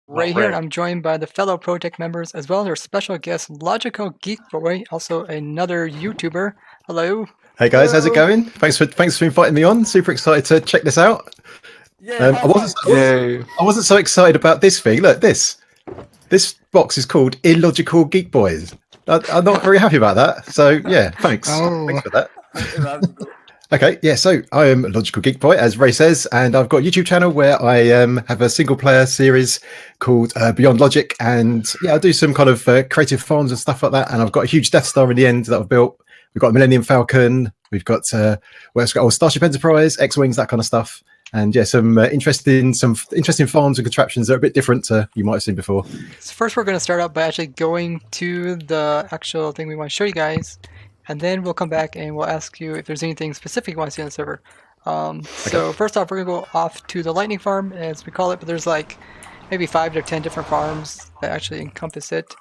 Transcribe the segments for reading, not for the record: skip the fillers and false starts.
Ray here, and I'm joined by the fellow ProTech members as well as our special guest, LogicalGeekBoy, also another YouTuber. Hello. Hey guys, how's it going? Thanks for inviting me on. Super excited to check this out. I wasn't so excited about this thing. Look, this box is called Illogical Geek Boys. I'm not very happy about that. So yeah, thanks. Thanks for that. Okay, yeah. So I am Logical Geek Boy, as Ray says, and I've got a YouTube channel where I have a single player series called Beyond Logic, and yeah, I do some kind of creative farms and stuff like that. And I've got a huge Death Star in the end that I've built. We've got a Millennium Falcon. We've got Starship Enterprise, X-wings, that kind of stuff. And yeah, some interesting farms and contraptions that are a bit different to you might have seen before. So first, we're going to start out by actually going to the actual thing we want to show you guys, and then we'll come back and we'll ask you if there's anything specific you want to see on the server. So first off, we're going to go off to the Lightning Farm, as we call it, but there's like maybe 5 to 10 different farms that actually encompass it.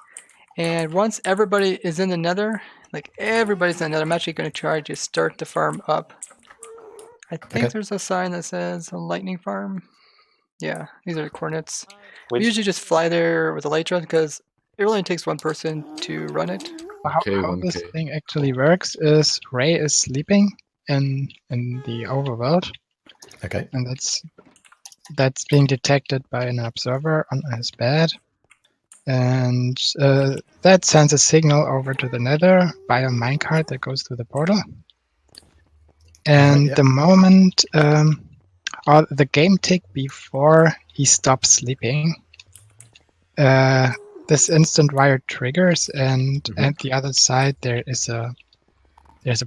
And once everybody is in the Nether, like everybody's in the Nether, I'm actually going to try to start the farm up. I think there's a sign that says a Lightning Farm. Yeah, these are the coordinates. We usually just fly there with a Elytra because it really takes one person to run it. How this thing actually works is Ray is sleeping in the overworld. Okay. And that's being detected by an observer on his bed. And that sends a signal over to the Nether by a minecart that goes through the portal. And the moment, or the game tick before he stops sleeping, this instant wire triggers, and at the other side there's a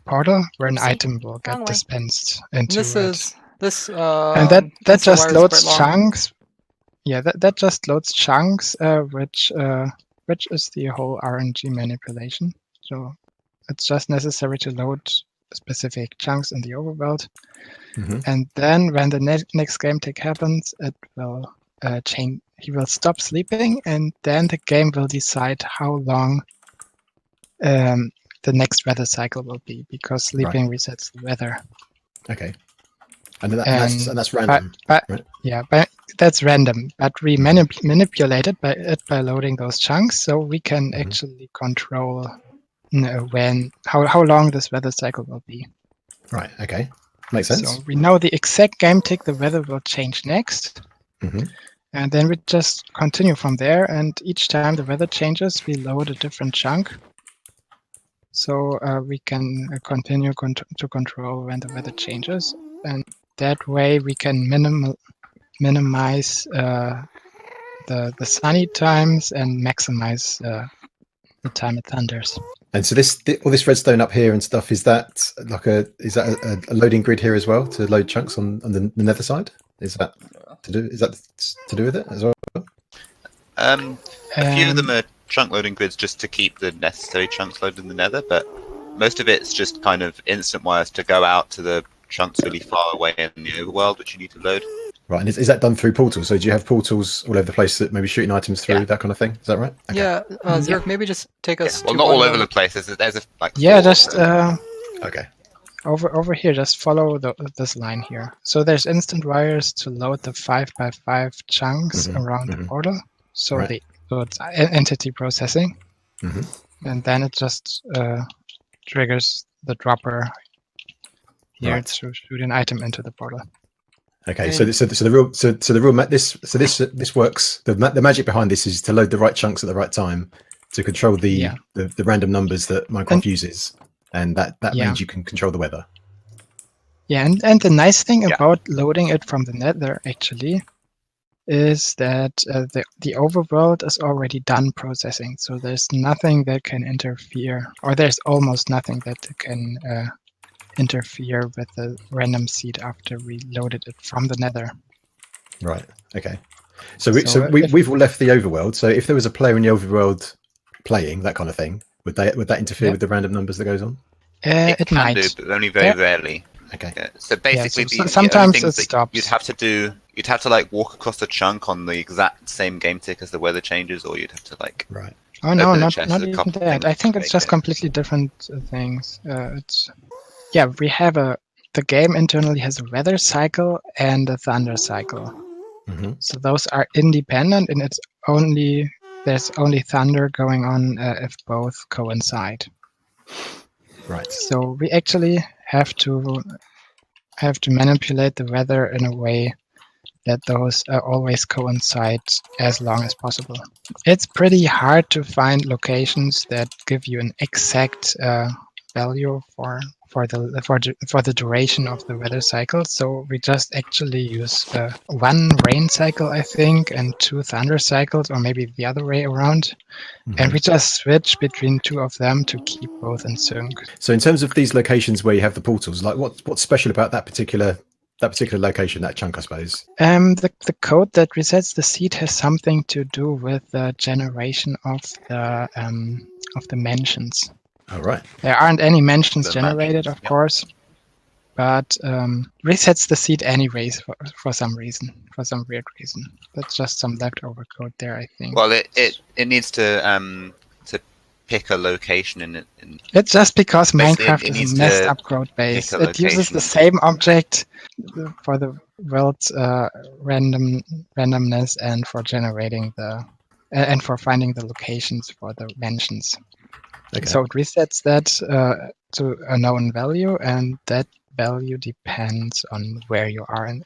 portal where an item will get dispensed into and that just loads chunks. Yeah, that just loads chunks, which is the whole RNG manipulation. So it's just necessary to load specific chunks in the overworld, and then when the next game tick happens, it will change. He will stop sleeping, and then the game will decide how long the next weather cycle will be, because sleeping resets the weather. Okay, and that's random. Yeah, but that's random. But we manipulate it by loading those chunks, so we can actually control how long this weather cycle will be. Right. Okay. Makes sense. So we know the exact game tick the weather will change next, and then we just continue from there. And each time the weather changes, we load a different chunk, so we can continue to control when the weather changes, and that way we can minimize the sunny times and maximize the time it thunders. And so all this redstone up here and stuff, is that a loading grid here as well to load chunks on the nether side? Is that to do with it as well? A few of them are chunk loading grids just to keep the necessary chunks loaded in the nether, but most of it's just kind of instant wires to go out to the chunks really far away in the overworld, which you need to load. Right, and is that done through portals? So do you have portals all over the place that maybe shooting items through, that kind of thing? Is that right? Okay. Yeah, Zerk, maybe just take us. Well, not all over the place. There's a just okay. Over here, just follow this line here. So there's instant wires to load the 5x5 chunks around the portal. So it's entity processing, and then it just triggers the dropper here to shoot an item into the portal. Okay, so this works. The magic behind this is to load the right chunks at the right time to control the random numbers that Minecraft uses, and that means you can control the weather. Yeah, and the nice thing about loading it from the Nether actually is that the overworld is already done processing, so there's nothing that can interfere, or there's almost nothing that can interfere with the random seed after we loaded it from the Nether. Right. Okay. So we've all left the overworld. So if there was a player in the overworld playing that kind of thing, would that interfere with the random numbers that goes on? It can might, do, but only very rarely. Okay. Yeah. So basically, sometimes it stops. You'd have to like walk across the chunk on the exact same game tick as the weather changes, or you'd have to like. Right. Oh no, not even that. I think it's just completely different things. We have the game internally has a weather cycle and a thunder cycle. So those are independent, and it's there's only thunder going on if both coincide. Right. So we actually have to manipulate the weather in a way that those always coincide as long as possible. It's pretty hard to find locations that give you an exact value for the duration of the weather cycle. So we just actually use one rain cycle, I think, and 2 thunder cycles, or maybe the other way around. And we just switch between 2 of them to keep both in sync. So in terms of these locations where you have the portals, like what's special about that particular location, that chunk, I suppose? The code that resets the seed has something to do with the generation of the mentions. Oh, right. There aren't any mentions generated, of course, but resets the seed anyways for some reason, for some weird reason. That's just some leftover code there, I think. Well, it needs to pick a location in it. It's just because Minecraft is a messed up code base. It uses the same object for the world's randomness and for generating and for finding the locations for the mentions. Okay. So it resets that to a known value, and that value depends on where you are and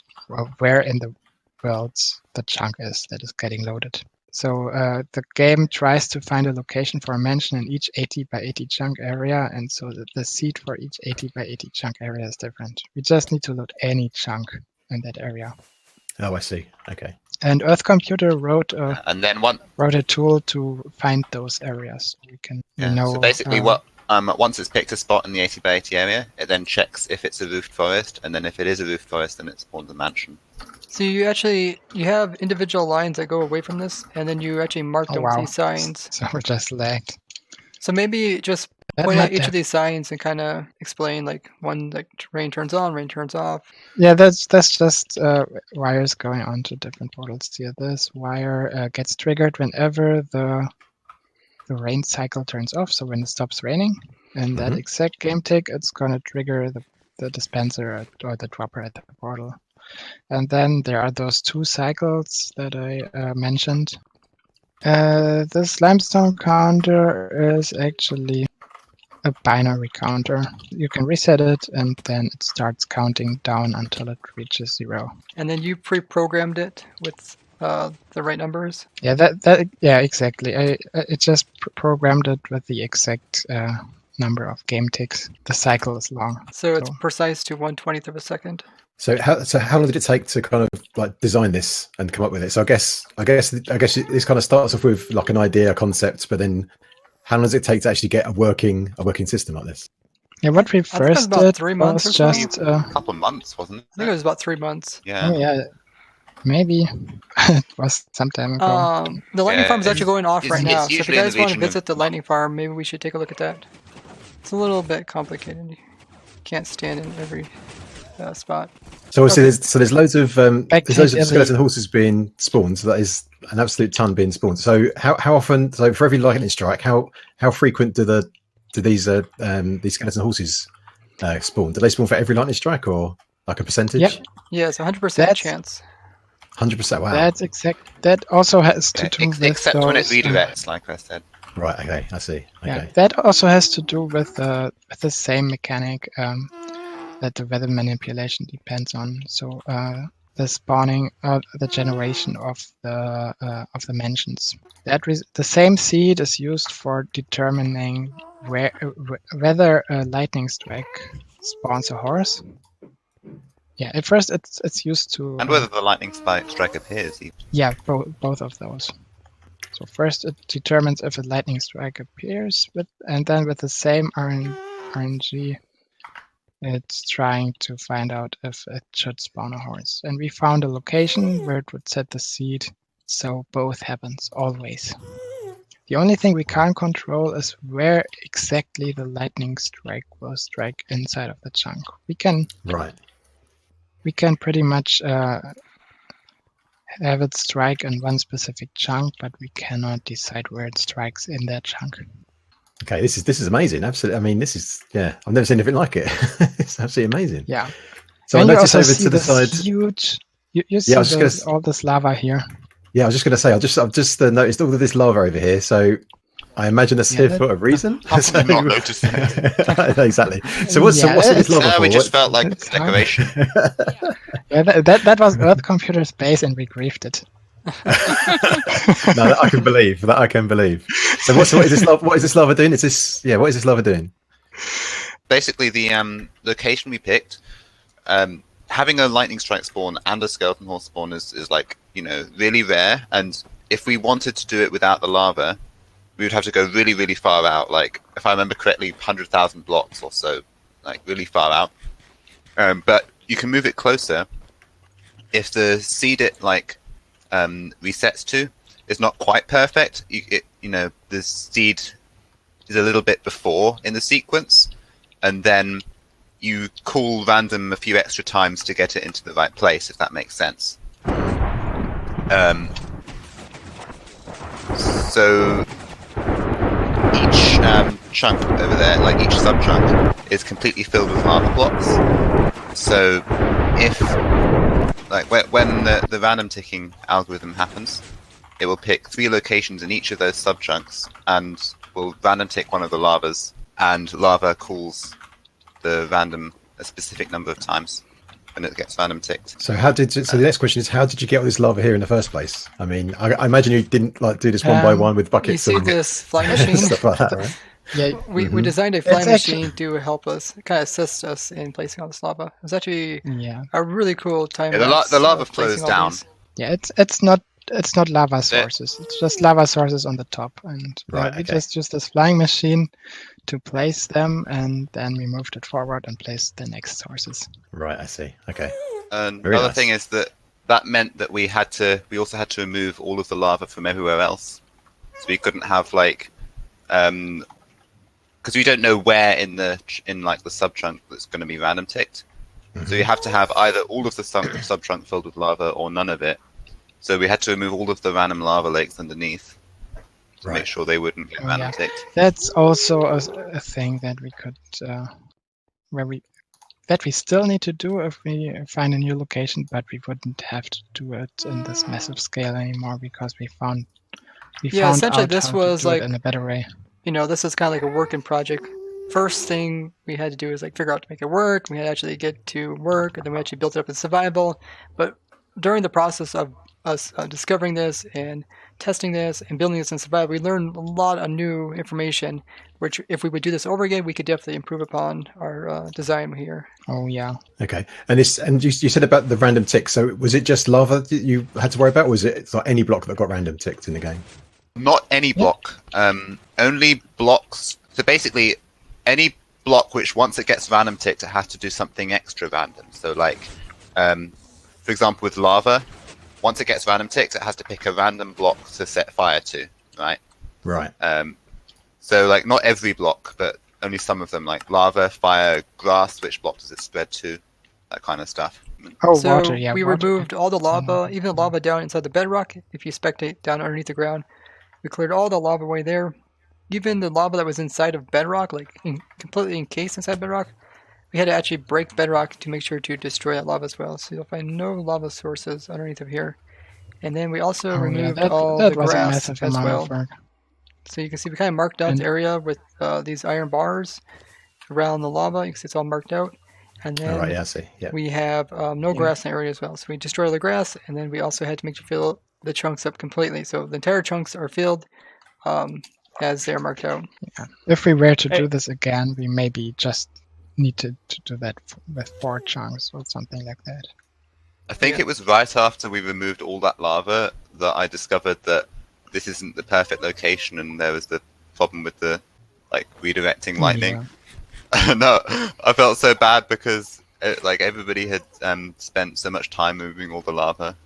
where in the world the chunk is that is getting loaded. So the game tries to find a location for a mention in each 80 by 80 chunk area, and so the seed for each 80 by 80 chunk area is different. We just need to load any chunk in that area. Oh, I see. Okay. And Earth Computer wrote a tool to find those areas. We can know. So basically, once it's picked a spot in the 80 by 80 area, it then checks if it's a roofed forest, and then if it is a roofed forest, then it spawns a mansion. So you have individual lines that go away from this, and then you actually mark them with these signs. So we're just lagged. So maybe just point out each of these signs and kind of explain, like, one, like, rain turns on, rain turns off. Yeah, that's just wires going on to different portals here. This wire gets triggered whenever the rain cycle turns off, so when it stops raining. And that exact game tick, it's going to trigger the dispenser or the dropper at the portal. And then there are those 2 cycles that I mentioned. This limestone counter is actually a binary counter. You can reset it, and then it starts counting down until it reaches 0. And then you pre-programmed it with the right numbers? Yeah, yeah, exactly. I just programmed it with the exact number of game ticks. The cycle is long. So it's precise to 1/20th of a second? So how long did it take to kind of like design this and come up with it? So I guess this kind of starts off with like an idea, a concept, but then how long does it take to actually get a working system like this? Yeah, what we first did 3 months was or just a couple of months, wasn't it? I think it was about 3 months. Yeah. Oh, yeah. Maybe it was some time ago. The lightning farm is actually going off right now. So if you guys want to visit the of... lightning farm, maybe we should take a look at that. It's a little bit complicated. You can't stand in every spot. So obviously there's loads of skeleton horses being spawned. So that is an absolute ton being spawned. So how often? So for every lightning strike, how frequent do these skeleton horses spawn? Do they spawn for every lightning strike, or like a percentage? Yep. Yeah, it's 100% chance. 100%. Wow. That's exact. That also has to do with except when it redirects, like I said. Right. Okay. I see. Okay. Yeah, that also has to do with the same mechanic that the weather manipulation depends on. So the spawning, the generation of the mentions. The same seed is used for determining whether a lightning strike spawns a horse. Yeah, at first it's used to... And whether the lightning strike appears. Even. Yeah, both of those. So first it determines if a lightning strike appears, and then with the same RNG, it's trying to find out if it should spawn a horse. And we found a location where it would set the seed, so both happens, always. The only thing we can't control is where exactly the lightning strike will strike inside of the chunk. We can pretty much have it strike in one specific chunk, but we cannot decide where it strikes in that chunk. Okay, this is amazing. Absolutely. I mean, this is I've never seen anything like it. It's absolutely amazing. Yeah. So and I noticed over to the side. Huge. You see all this lava here. Yeah, I was just going to say, I've just noticed all of this lava over here, so I imagine it's here for a reason. So, not noticed that. Exactly. So what's this lava for? We just felt like decoration. Yeah, that was Earth Computer Space, and we griefed it. No, that I can believe. That I can believe. So what is this lava? What is this lava doing? What is this lava doing? Basically, the location we picked, having a lightning strike spawn and a skeleton horse spawn is like, you know, really rare. And if we wanted to do it without the lava, we would have to go really, really far out. Like, if I remember correctly, 100,000 blocks or so, like really far out. But you can move it closer if the seed it like resets to is not quite perfect. You know, the seed is a little bit before in the sequence, and then you call random a few extra times to get it into the right place, if that makes sense. So each chunk over there, like each sub-chunk, is completely filled with lava blocks. So if, like, when the random ticking algorithm happens, it will pick 3 locations in each of those sub-chunks and will random tick one of the lavas, and lava cools the random a specific number of times when it gets random ticked. So the next question is, how did you get all this lava here in the first place? I mean, I imagine you didn't like do this one by one with buckets. You see this flying machine? Stuff like that, right? Yeah, we designed a flying machine to help us, kind of assist us in placing all this lava. It was actually a really cool time. Yeah, the lava flows down. Yeah, it's not lava sources. It's just lava sources on the top, and we just used this flying machine to place them, and then we moved it forward and placed the next sources. Right, I see. Okay. And the other thing is that meant that we also had to remove all of the lava from everywhere else, so we couldn't have like because we don't know where in the sub chunk that's going to be random ticked. Mm-hmm. So you have to have either all of the sub chunk filled with lava or none of it. So we had to remove all of the random lava lakes underneath to make sure they wouldn't get random ticked. That's also a thing that we could that we still need to do if we find a new location, but we wouldn't have to do it in this massive scale anymore because we found essentially this was like in a better way. You know, this is kind of like a working project. First thing we had to do is like figure out to make it work. We had to actually get to work, and then we actually built it up in survival. But during the process of us discovering this and testing this and building this in survival, we learned a lot of new information, which if we would do this over again, we could definitely improve upon our design here. Oh yeah. Okay. And you said about the random tick. So was it just lava that you had to worry about, or was it like any block that got random ticked in the game? Not any block. Only blocks. So basically, any block which once it gets random ticked, it has to do something extra random. So like, for example, with lava, once it gets random ticked, it has to pick a random block to set fire to, right? Right. So like not every block, but only some of them, like lava, fire, grass. Which block does it spread to? That kind of stuff. Oh, so water, yeah. We removed all the lava, even the lava down inside the bedrock. If you spectate down underneath the ground, we cleared all the lava away there. Even the lava that was inside of bedrock, like completely encased inside bedrock, we had to actually break bedrock to make sure to destroy that lava as well. So you'll find no lava sources underneath of here. And then we also removed all the grass as well. So you can see we kind of marked out the area with these iron bars around the lava. You can see it's all marked out. And then we have no grass in the area as well. So we destroy the grass, and then we also had to make sure to fill the chunks up completely. So the entire chunks are filled as they're marked out. Yeah. If we were to do this again, we maybe just need to do that with 4 chunks or something like that. I think it was right after we removed all that lava that I discovered that this isn't the perfect location, and there was the problem with the redirecting lightning. Yeah. No, I felt so bad because everybody had spent so much time moving all the lava.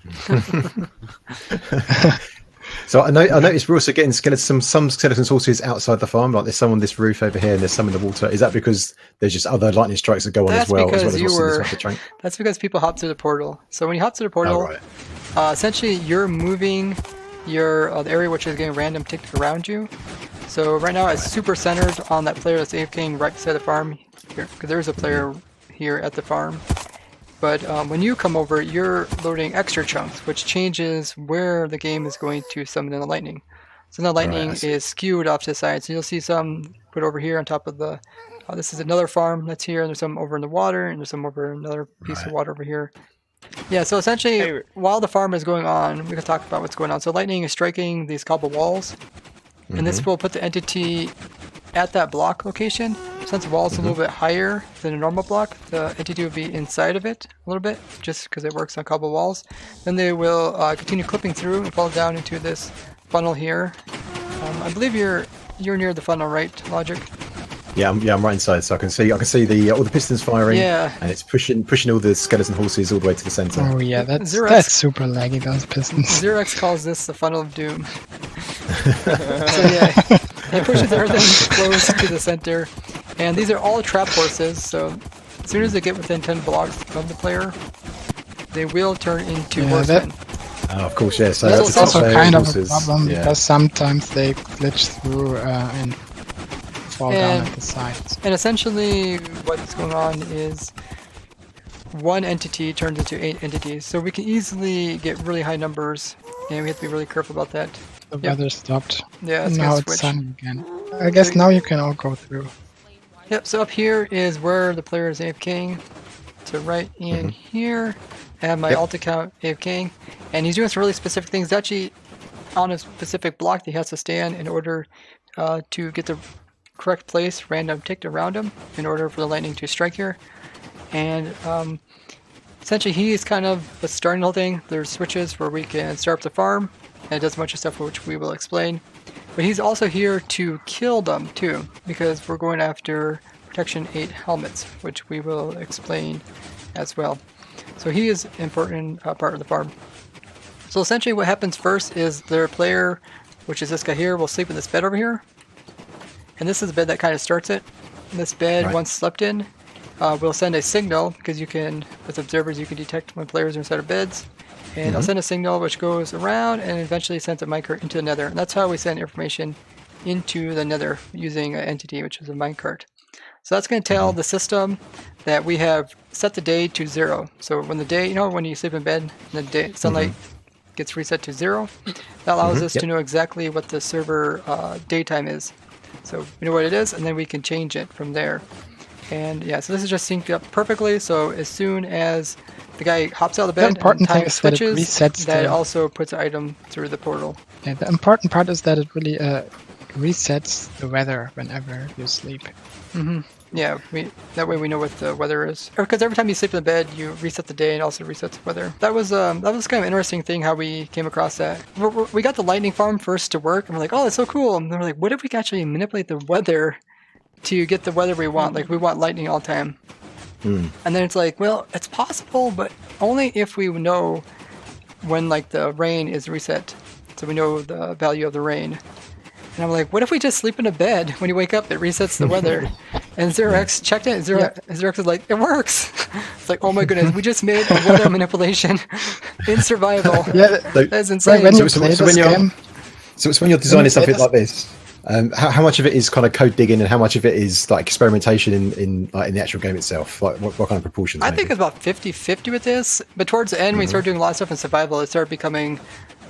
So I noticed we're also getting some skeleton sources outside the farm. Like there's some on this roof over here, and there's some in the water. Is that because there's just other lightning strikes that go on as well? That's because people hop through the portal. So when you hop through the portal, essentially you're moving the area which is getting random ticked around you. So right now it's super centered on that player that's AFKing right beside the farm here, because there's a player here at the farm. But when you come over, you're loading extra chunks, which changes where the game is going to summon in the lightning. So now lightning is skewed off to the side. So you'll see some put over here on top of the. This is another farm that's here, and there's some over in the water, and there's some over another piece of water over here. Yeah, so essentially, while the farm is going on, we can talk about what's going on. So lightning is striking these cobble walls, and this will put the entity at that block location. Since the wall is a little bit higher than a normal block, the entity will be inside of it a little bit, just because it works on cobble walls. Then they will continue clipping through and fall down into this funnel here. I believe you're near the funnel, right, Logic? Yeah, I'm right inside, so I can see the all the pistons firing. Yeah. And it's pushing all the skeleton horses all the way to the center. Oh yeah, that's super laggy, those pistons. Xerox calls this the funnel of doom. So yeah, it pushes everything close to the center. And these are all trap horses, so as soon as they get within 10 blocks of the player, they will turn into horsemen. Oh, of course, yeah. So that's also kind of a problem, because sometimes they glitch through and fall down at the sides. And essentially what's going on is one entity turns into 8 entities, so we can easily get really high numbers, and we have to be really careful about that. The weather stopped. Yeah, it's now it's sunny again. I guess now you can all go through. Yep, so up here is where the player is AFKing. So right in here, I have my alt account AFKing, and he's doing some really specific things. Actually, on a specific block that he has to stand in order to get the correct place, random ticked around him, in order for the lightning to strike here. And essentially, he's kind of starting the whole thing. There's switches where we can start up the farm, and it does a bunch of stuff which we will explain. But he's also here to kill them too, because we're going after Protection 8 helmets, which we will explain as well. So he is an important part of the farm. So essentially what happens first is their player, which is this guy here, will sleep in this bed over here. And this is the bed that kind of starts it. And this bed, once slept in, will send a signal, because you can, with observers, you can detect when players are inside of beds. And it'll send a signal which goes around and eventually sends a minecart into the nether. And that's how we send information into the nether using an entity, which is a minecart. So that's going to tell the system that we have set the day to 0. So when the day, when you sleep in bed, and the day, sunlight gets reset to 0, that allows us to know exactly what the server daytime is. So we know what it is, and then we can change it from there. And yeah, so this is just synced up perfectly. So as soon as the guy hops out of the bed and time switches, that also puts an item through the portal. Yeah, the important part is that it really resets the weather whenever you sleep. Yeah, that way we know what the weather is. Because every time you sleep in the bed, you reset the day and also resets the weather. That was kind of an interesting thing how we came across that. We got the lightning farm first to work, and we're like, oh, that's so cool. And then we're like, what if we can actually manipulate the weather to get the weather we want? Like, we want lightning all the time. And then it's like, well, it's possible, but only if we know when like the rain is reset. So we know the value of the rain. And I'm like, what if we just sleep in a bed? When you wake up, it resets the weather. And Xerox checked it. Xerox is like, it works. It's like, oh my goodness, we just made a weather manipulation in survival. Yeah, that's insane. So when you're designing something like this, how much of it is kind of code digging, and how much of it is like experimentation in the actual game itself? Like what kind of proportions? I think it's about 50-50 with this. But towards the end, when we started doing a lot of stuff in survival, it started becoming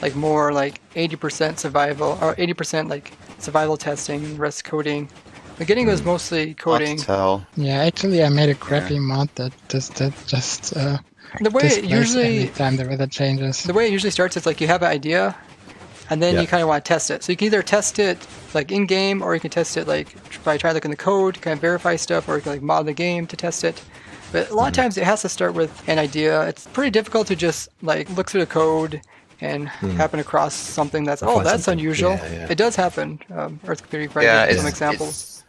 like more like 80% survival, or 80% like survival testing, and rest coding. The beginning was mostly coding. Yeah, actually, I made a crappy mod that just the way it usually anytime the weather changes. The way it usually starts is like you have an idea, and then you kind of want to test it. So you can either test it like in game, or you can test it like by trying to look in the code, kind of verify stuff, or you can like mod the game to test it. But a lot of times it has to start with an idea. It's pretty difficult to just like look through the code and happen across something that's that's unusual. It does happen. Earth Computing probably some examples.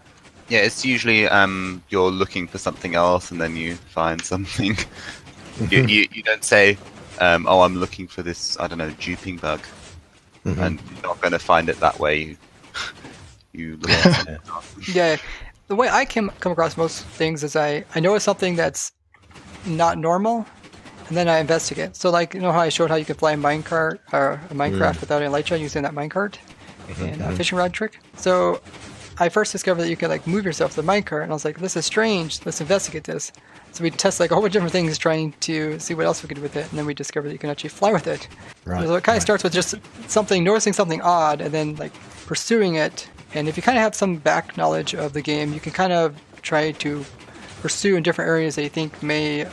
It's usually you're looking for something else, and then you find something. you don't say, oh, I'm looking for this, I don't know, duping bug, and you're not going to find it that way. You look at it. Yeah, the way I come across most things is I notice something that's not normal, and then I investigate. So like, how I showed how you could fly a minecart or a Minecraft without any light shot using that minecart and a fishing rod trick. So I first discovered that you could like move yourself with the minecart, and I was like, this is strange. Let's investigate this. So we test like a whole bunch of different things, trying to see what else we could do with it, and then we discovered that you can actually fly with it. Right. So it kind of starts with just noticing something odd, and then like pursuing it. And if you kind of have some back knowledge of the game, you can kind of try to pursue in different areas that you think may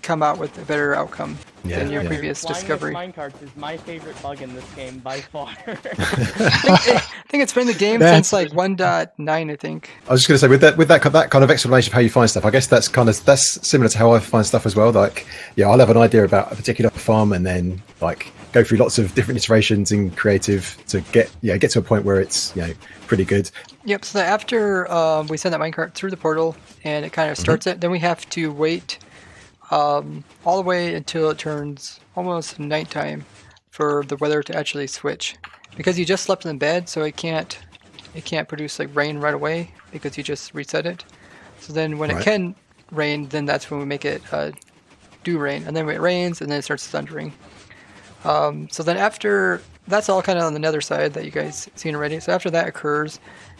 come out with a better outcome than your previous discovery. Flying with minecarts is my favorite bug in this game by far. I think it's been in the game since like 1.9, I think. I was just going to say, with that kind of explanation of how you find stuff, I guess that's similar to how I find stuff as well. Like, yeah, I'll have an idea about a particular farm and then like go through lots of different iterations in creative to get to a point where it's pretty good. Yep. So after we send that minecart through the portal and it kind of starts it, then we have to wait all the way until it turns almost nighttime for the weather to actually switch, because you just slept in bed, so it can't produce like rain right away because you just reset it. So then when it can rain, then that's when we make it do rain, and then when it rains, and then it starts thundering. So then after that's all kind of on the nether side that you guys seen already. So after that occurs,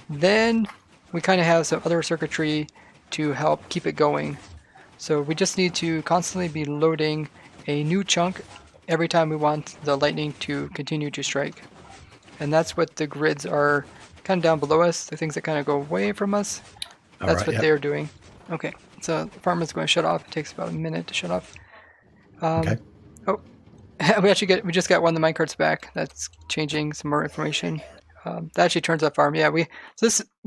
then we kind of have some other circuitry to help keep it going. So we just need to constantly be loading a new chunk every time we want the lightning to continue to strike. And that's what the grids are kind of down below us, the things that kind of go away from us. That's what they're doing. Okay, so the farm is going to shut off. It takes about a minute to shut off. Okay. Oh, we just got one of the minecarts back. That's changing some more information. That actually turns off farm. Yeah, we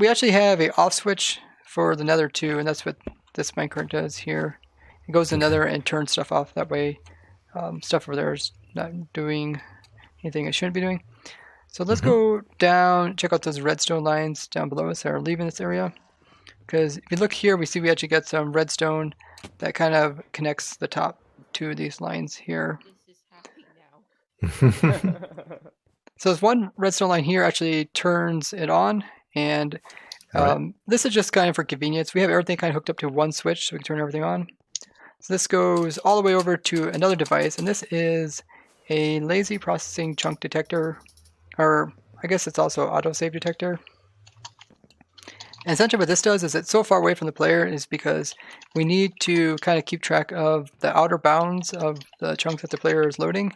actually have a off switch for the nether too, and that's what this minecart does here. It goes to nether and turns stuff off. That way, stuff over there is not doing anything it shouldn't be doing. So let's go down, check out those redstone lines down below us that are leaving this area. Because if you look here, we see we actually got some redstone that kind of connects the top two of these lines here. This is happening now. So this one redstone line here actually turns it on, and this is just kind of for convenience. We have everything kind of hooked up to one switch, so we can turn everything on. So this goes all the way over to another device, and this is a lazy processing chunk detector, or I guess it's also autosave detector. And essentially what this does is it's so far away from the player is because we need to kind of keep track of the outer bounds of the chunks that the player is loading.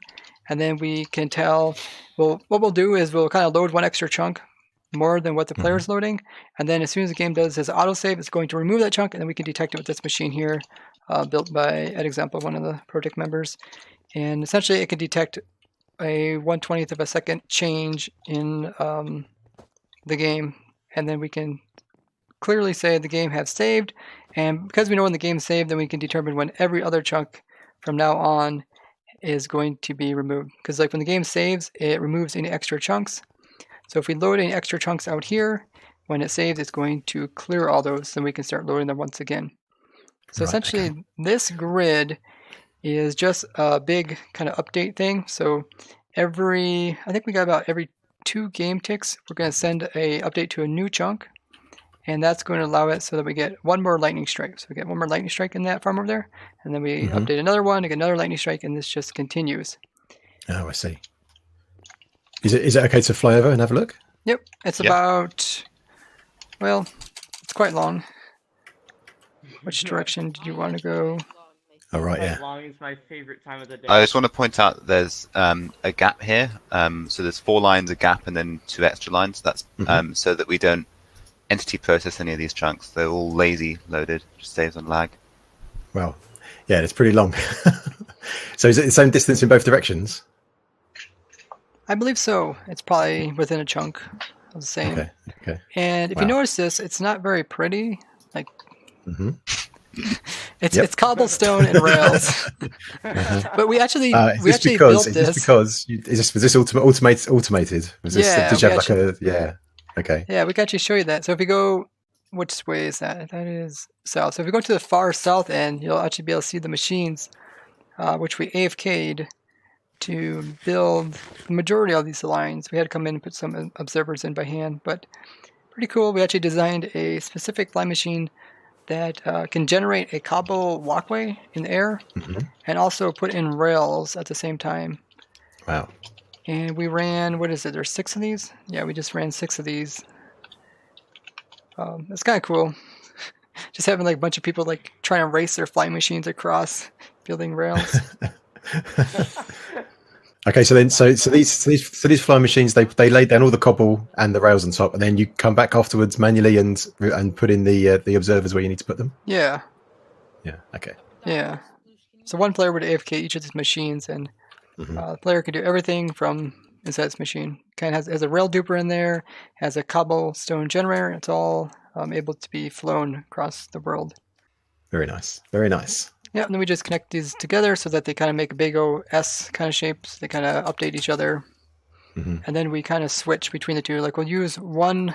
And then we can tell, well, what we'll do is we'll kind of load one extra chunk more than what the player is loading. And then as soon as the game does his autosave, it's going to remove that chunk, and then we can detect it with this machine here, built by Ed Example, one of the ProtoTech members. And essentially it can detect a 1/20th of a second change in the game. And then we can clearly say the game has saved. And because we know when the game saved, then we can determine when every other chunk from now on is going to be removed. Because like when the game saves, it removes any extra chunks. So if we load any extra chunks out here, when it saves, it's going to clear all those, then we can start loading them once again. So essentially, this grid is just a big kind of update thing. So I think we got about every 2 game ticks, we're going to send a update to a new chunk. And that's going to allow it so that we get one more lightning strike. So we get one more lightning strike in that farm over there. And then we update another one to get another lightning strike, and this just continues. Oh, I see. Is it okay to fly over and have a look? Yep. It's about, well, it's quite long. Which direction did you want to go? Oh, right, yeah. Long is my favorite time of the day. I just want to point out there's a gap here. So there's 4 lines, a gap, and then 2 extra lines. That's so that we don't entity process any of these chunks. They're all lazy loaded, just saves on lag. Well, yeah, it's pretty long. So is it the same distance in both directions? I believe so. It's probably within a chunk of the same. Okay. And if you notice this, it's not very pretty. Like, it's cobblestone and rails. But we actually built this. Was this automated? Was this? Did you have Okay. Yeah, we can actually show you that. So if we go, which way is that? That is south. So if we go to the far south end, you'll actually be able to see the machines, which we AFK'd to build the majority of these lines. We had to come in and put some observers in by hand, but pretty cool. We actually designed a specific line machine that can generate a cobble walkway in the air and also put in rails at the same time. Wow. And we ran, what is it, there's 6 of these? Yeah, we just ran 6 of these It's kind of cool. Just having like a bunch of people like trying to race their flying machines across building rails. Okay, so these flying machines, they lay down all the cobble and the rails on top, and then you come back afterwards manually and put in the observers where you need to put them. Yeah. Yeah. Okay. Yeah. So one player would AFK each of these machines, and the player can do everything from inside this machine. Kind of has a rail duper in there, has a cobblestone generator. And it's all able to be flown across the world. Very nice. Very nice. Yeah, and then we just connect these together so that they kind of make a big OS kind of shapes. They kind of update each other. And then we kind of switch between the two. Like we'll use one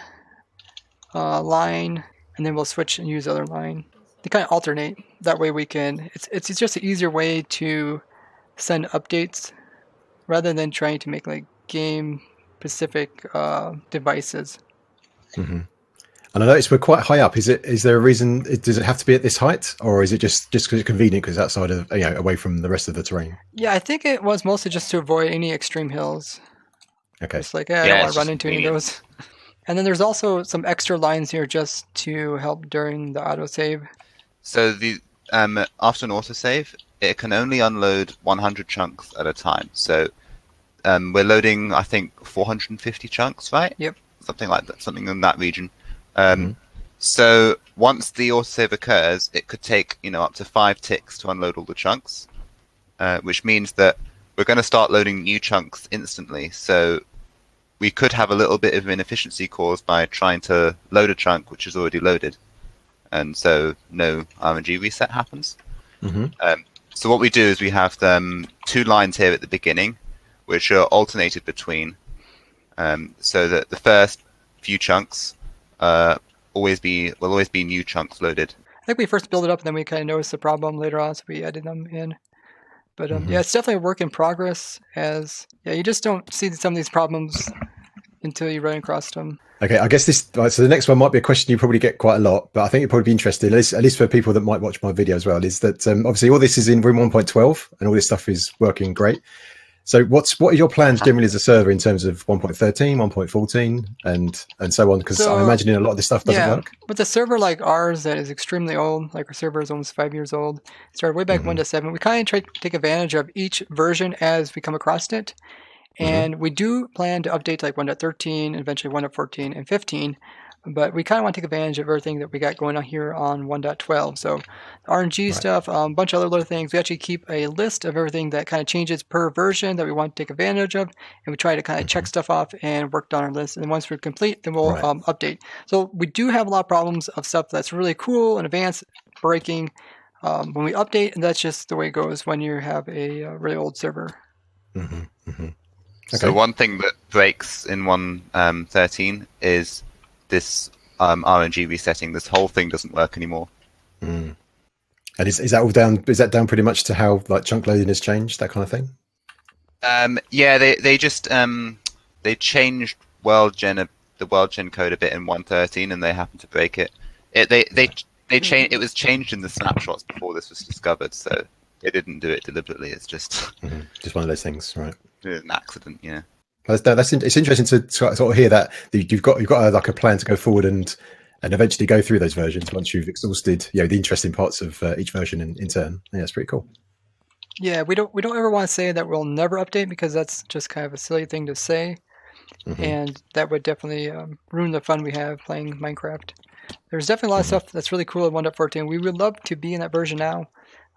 line, and then we'll switch and use the other line. They kind of alternate. That way we can. It's just an easier way to send updates rather than trying to make like game-specific devices. And I noticed we're quite high up. Is there a reason? Does it have to be at this height, or is it just because it's convenient because it's outside of away from the rest of the terrain? Yeah, I think it was mostly just to avoid any extreme hills. Okay. It's like I don't want to run into any of those. And then there's also some extra lines here just to help during the autosave. So the after an autosave, it can only unload 100 chunks at a time. So we're loading, I think, 450 chunks, right? Yep. Something like that, something in that region. So once the autosave occurs, it could take up to 5 ticks to unload all the chunks, which means that we're going to start loading new chunks instantly. So we could have a little bit of inefficiency caused by trying to load a chunk which is already loaded, and so no RNG reset happens. So what we do is we have 2 lines here at the beginning, which are alternated between, so that the first few chunks will always be new chunks loaded. I think we first build it up and then we kind of notice the problem later on, so we added them in. But yeah, it's definitely a work in progress. You just don't see some of these problems until you run across them. Okay, I guess so the next one might be a question you probably get quite a lot, but I think it'd probably be interesting, at least for people that might watch my video as well, is that obviously all this is in room 1.12 and all this stuff is working great. So what are your plans generally as a server in terms of 1.13, 1.14, and so on? Because I'm imagining a lot of this stuff doesn't work. With a server like ours that is extremely old, like our server is almost 5 years old, started way back 1.7, we kind of try to take advantage of each version as we come across it. And we do plan to update to like 1.13, and eventually 1.14 and 15. But we kind of want to take advantage of everything that we got going on here on 1.12. So RNG stuff, a bunch of other little things. We actually keep a list of everything that kind of changes per version that we want to take advantage of. And we try to kind of check stuff off and work on our list. And once we're complete, then we'll update. So we do have a lot of problems of stuff that's really cool and advanced breaking when we update. And that's just the way it goes when you have a really old server. Okay. So one thing that breaks in 1.13 is this RNG resetting. This whole thing doesn't work anymore. And is that all down? Is that down pretty much to how like chunk loading has changed, that kind of thing? Yeah, they just they changed the world gen code a bit in 1.13, and they happened to break it. They changed. It was changed in the snapshots before this was discovered, so they didn't do it deliberately. It's just just one of those things, right? An accident, yeah. It's interesting to sort of hear that you've got a plan to go forward and eventually go through those versions once you've exhausted the interesting parts of each version in turn. Yeah, it's pretty cool. Yeah, we don't ever want to say that we'll never update, because that's just kind of a silly thing to say, and that would definitely ruin the fun we have playing Minecraft. There's definitely a lot of stuff that's really cool at 1.14. We would love to be in that version now,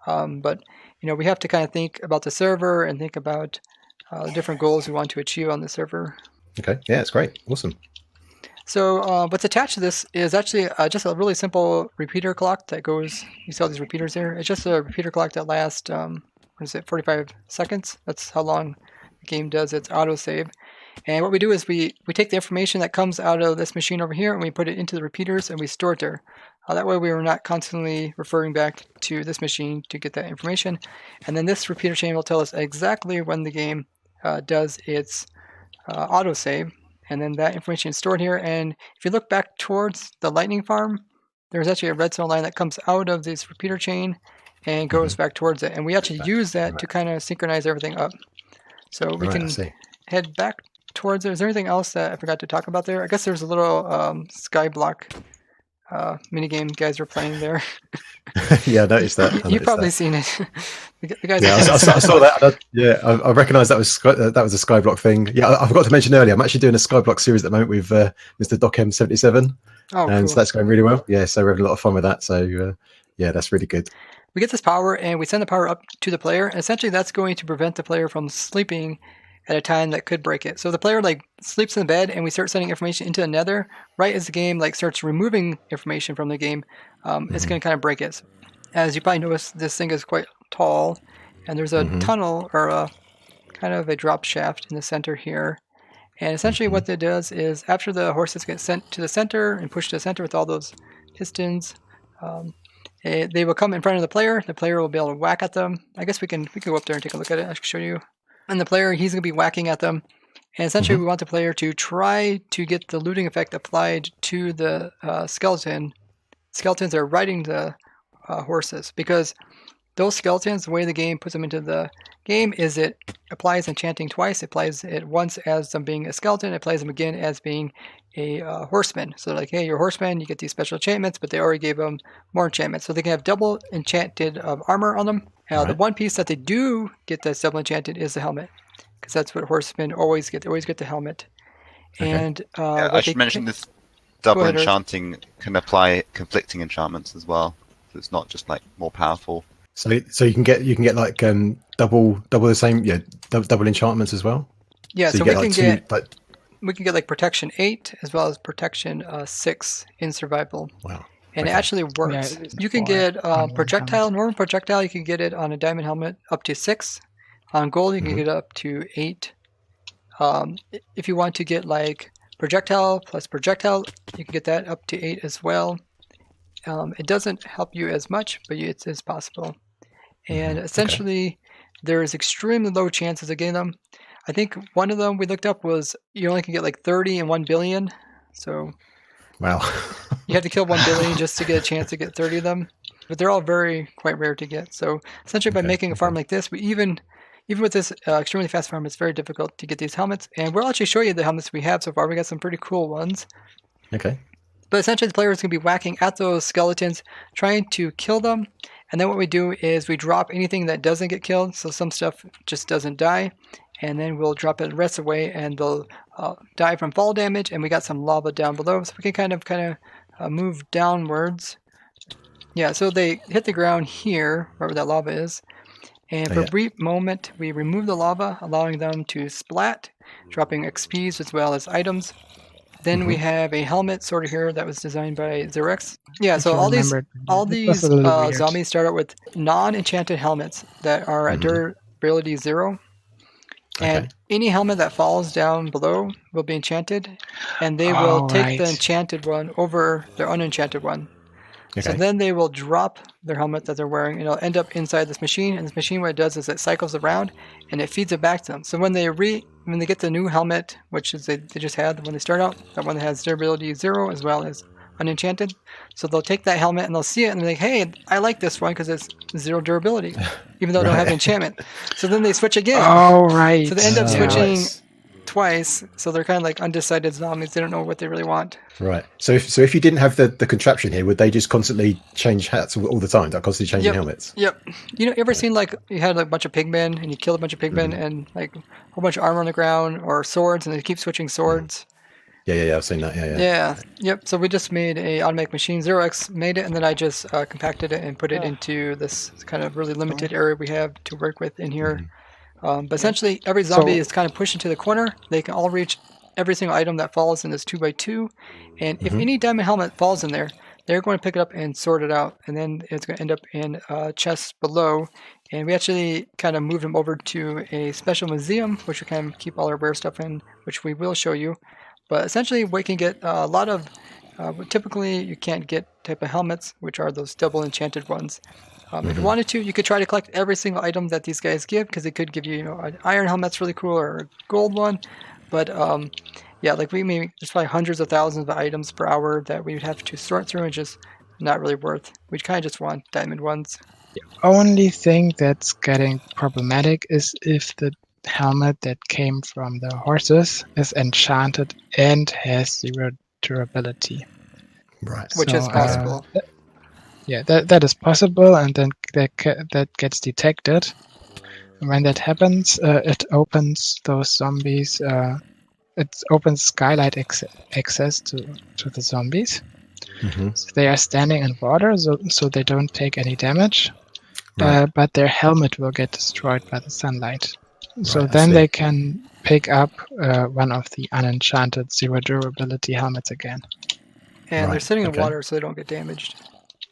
but we have to kind of think about the server and think about the different goals we want to achieve on the server. Okay, yeah, it's great, awesome. So what's attached to this is actually just a really simple repeater clock that goes. You see all these repeaters there. It's just a repeater clock that lasts 45 seconds. That's how long the game does its autosave. And what we do is we take the information that comes out of this machine over here and we put it into the repeaters and we store it there. That way we are not constantly referring back to this machine to get that information. And then this repeater chain will tell us exactly when the game does its autosave. And then that information is stored here. And if you look back towards the Lightning farm, there's actually a redstone line that comes out of this repeater chain and goes back towards it. And we actually use that to kind of synchronize everything up. So we can head back towards it. Is there anything else that I forgot to talk about there? I guess there's a little sky block minigame guys were playing there. Yeah, I noticed that. You've probably seen it. The guys yeah, I saw that. I recognised that was a Skyblock thing. Yeah, I forgot to mention earlier. I'm actually doing a Skyblock series at the moment with Mr. Doc M77, and cool. so that's going really well. Yeah, so we're having a lot of fun with that. So yeah, that's really good. We get this power, and we send the power up to the player. And essentially, that's going to prevent the player from sleeping at a time that could break it. So the player like sleeps in bed, and we start sending information into the nether. Right as the game like starts removing information from the game, it's going to kind of break it. As you probably noticed, this thing is quite tall, and there's a tunnel or a kind of a drop shaft in the center here. And essentially what it does is after the horses get sent to the center and pushed to the center with all those pistons, they will come in front of the player. The player will be able to whack at them. I guess we can go up there and take a look at it. I can show you. And the player, he's going to be whacking at them. And essentially we want the player to try to get the looting effect applied to the skeleton. Skeletons are riding the horses, because those skeletons, the way the game puts them into the game is it applies enchanting twice. It applies it once as them being a skeleton, it applies them again as being a horseman. So like, hey, you're a horseman, you get these special enchantments, but they already gave them more enchantments. So they can have double enchanted armor on them. The one piece that they do get that's double enchanted is the helmet, because that's what horsemen always get. They always get the helmet. Okay. And I should mention this double enchanting can apply conflicting enchantments as well. So it's not just like more powerful. So you can get like double the same double enchantments as well. Yeah, so we can get like protection 8 as well as protection 6 in survival. Wow. And it actually works. Yeah, you can get projectile, normal projectile, you can get it on a diamond helmet up to 6. On gold, you can get it up to 8. If you want to get like projectile plus projectile, you can get that up to 8 as well. It doesn't help you as much, but it is possible. And essentially, there's extremely low chances of getting them. I think one of them we looked up was you only can get like 30 in 1 billion. So wow. You have to kill 1 billion just to get a chance to get 30 of them. But they're all quite rare to get. So essentially by making a farm like this, we even with this extremely fast farm, it's very difficult to get these helmets. And we'll actually show you the helmets we have so far. We got some pretty cool ones. Okay. But essentially the player is going to be whacking at those skeletons, trying to kill them. And then what we do is we drop anything that doesn't get killed. So some stuff just doesn't die. And then we'll drop it the rest of the way, and they'll die from fall damage. And we got some lava down below, so we can kind of move downwards. Yeah, so they hit the ground here, wherever that lava is. And for a brief moment, we remove the lava, allowing them to splat, dropping XPs as well as items. Then we have a helmet sort of here that was designed by Xerex. Yeah, so all these zombies start out with non-enchanted helmets that are at durability 0. And any helmet that falls down below will be enchanted, and they will take the enchanted one over their unenchanted one. Okay. So then they will drop their helmet that they're wearing, and it'll end up inside this machine. And this machine, what it does is it cycles around, and it feeds it back to them. So when they get the new helmet, which is they just had when they start out, that one that has durability 0 as well as unenchanted. So they'll take that helmet and they'll see it and they're like, hey, I like this one because it's 0 durability, even though they don't have enchantment. So then they switch again. Oh, right. So they end up switching twice. So they're kind of like undecided zombies. They don't know what they really want. Right. So if you didn't have the contraption here, would they just constantly change hats all the time? Like constantly changing helmets? Yep. You ever seen like you had like a bunch of pigmen and you killed a bunch of pigmen and like a whole bunch of armor on the ground or swords and they keep switching swords? Yeah, I've seen that. Yeah. Yep. So we just made a automatic machine. Xerex made it, and then I just compacted it and put it into this kind of really limited area we have to work with in here. But essentially, every zombie is kind of pushed into the corner. They can all reach every single item that falls in this 2x2. And if any diamond helmet falls in there, they're going to pick it up and sort it out. And then it's going to end up in chests below. And we actually kind of moved them over to a special museum, which we kind of keep all our rare stuff in, which we will show you. But essentially, we can get a lot of, typically you can't get type of helmets, which are those double enchanted ones. If you wanted to, you could try to collect every single item that these guys give, because they could give you, an iron helmet's really cool, or a gold one. But yeah, like there's probably hundreds of thousands of items per hour that we would have to sort through, and just not really worth. We kind of just want diamond ones. The only thing that's getting problematic is if the helmet that came from the horses is enchanted and has 0 durability. Right. Which is possible. Yeah, that is possible, and then that gets detected. When that happens, it opens those zombies. It opens skylight access to the zombies. So they are standing in water, so they don't take any damage. Right. But their helmet will get destroyed by the sunlight. So Right, I then see. they can pick up one of the unenchanted zero durability helmets again. And they're Right, sitting in okay. water, so they don't get damaged.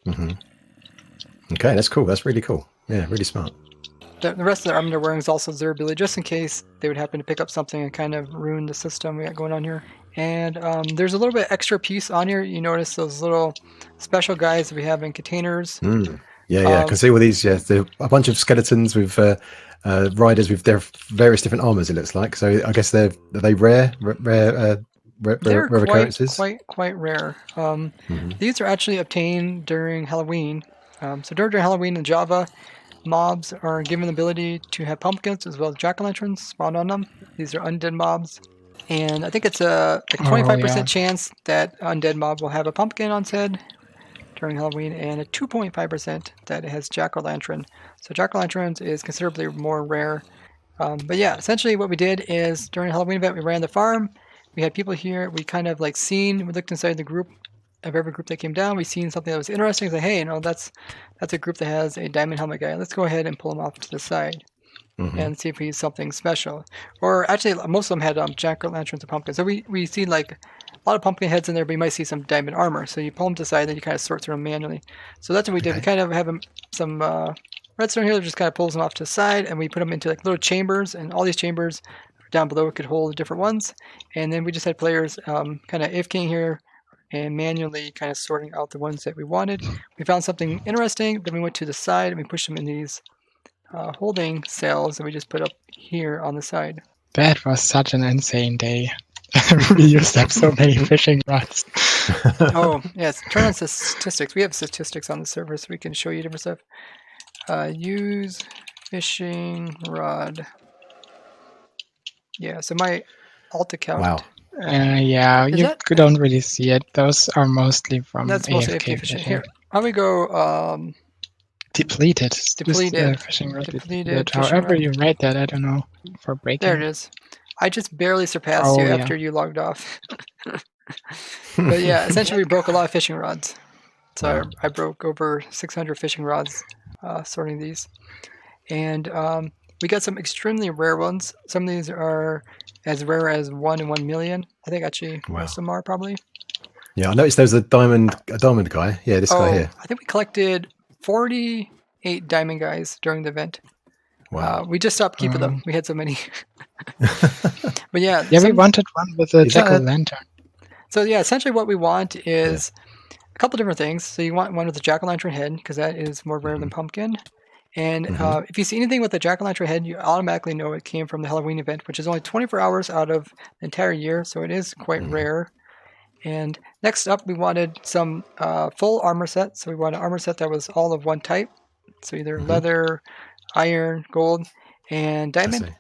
Okay, that's cool. That's really cool. Yeah, really smart. The rest of the armor they're wearing is also durability, just in case they would happen to pick up something and kind of ruin the system we got going on here. And there's a little bit extra piece on here. You notice those little special guys that we have in containers. Yeah, I can see all these. Yeah, there are a bunch of skeletons with riders with their various different armors. It looks like. So I guess are they rare occurrences? Quite rare. These are actually obtained during Halloween. So during Halloween in Java, mobs are given the ability to have pumpkins as well as jack-o'-lanterns spawn on them. These are undead mobs. And I think it's a 25% chance that undead mob will have a pumpkin on its head during Halloween, and a 2.5% that it has jack-o'-lantern. So jack-o'-lanterns is considerably more rare. But yeah, essentially what we did is during the Halloween event, we ran the farm. We had people here. We kind of we looked inside the group of every group that came down. We seen something that was interesting. Say, hey, that's a group that has a diamond helmet guy. Let's go ahead and pull him off to the side and see if he's something special. Or actually, most of them had jack-o'-lanterns and pumpkins. So we see like a lot of pumpkin heads in there, but you might see some diamond armor. So you pull them to the side, then you kind of sort through them manually. So that's what we did. We kind of have some redstone here that just kind of pulls them off to the side, and we put them into like little chambers, and all these chambers down below could hold different ones. And then we just had players kind of AFKing here and manually kind of sorting out the ones that we wanted. We found something interesting, then we went to the side and we pushed them in these holding cells that we just put up here on the side. That was such an insane day. We used up so many fishing rods. Oh, yes. Turn on statistics. We have statistics on the server, so we can show you different stuff. Use fishing rod. Yeah, so my alt account. Wow. Yeah, you don't really see it. Those are mostly from AFK fishing. Here, how we go? Depleted. Depleted. Fishing rod Depleted. However you write that, I don't know. For breaking. There it is. I just barely surpassed you after you logged off. But yeah, essentially we broke a lot of fishing rods. So I broke over 600 fishing rods sorting these. And we got some extremely rare ones. Some of these are as rare as 1 in 1 million. I think actually most of them are probably. Yeah, I noticed there's a diamond guy. Yeah, this guy here. I think we collected 48 diamond guys during the event. Wow. We just stopped keeping them. We had so many. But yeah. Yeah, we wanted one with a jack-o'-lantern. So yeah, essentially what we want is a couple different things. So you want one with a jack-o'-lantern head, because that is more rare than pumpkin. And if you see anything with a jack-o'-lantern head, you automatically know it came from the Halloween event, which is only 24 hours out of the entire year, so it is quite rare. And next up, we wanted some full armor set. So we wanted an armor set that was all of one type. So either leather, iron, gold, and diamond.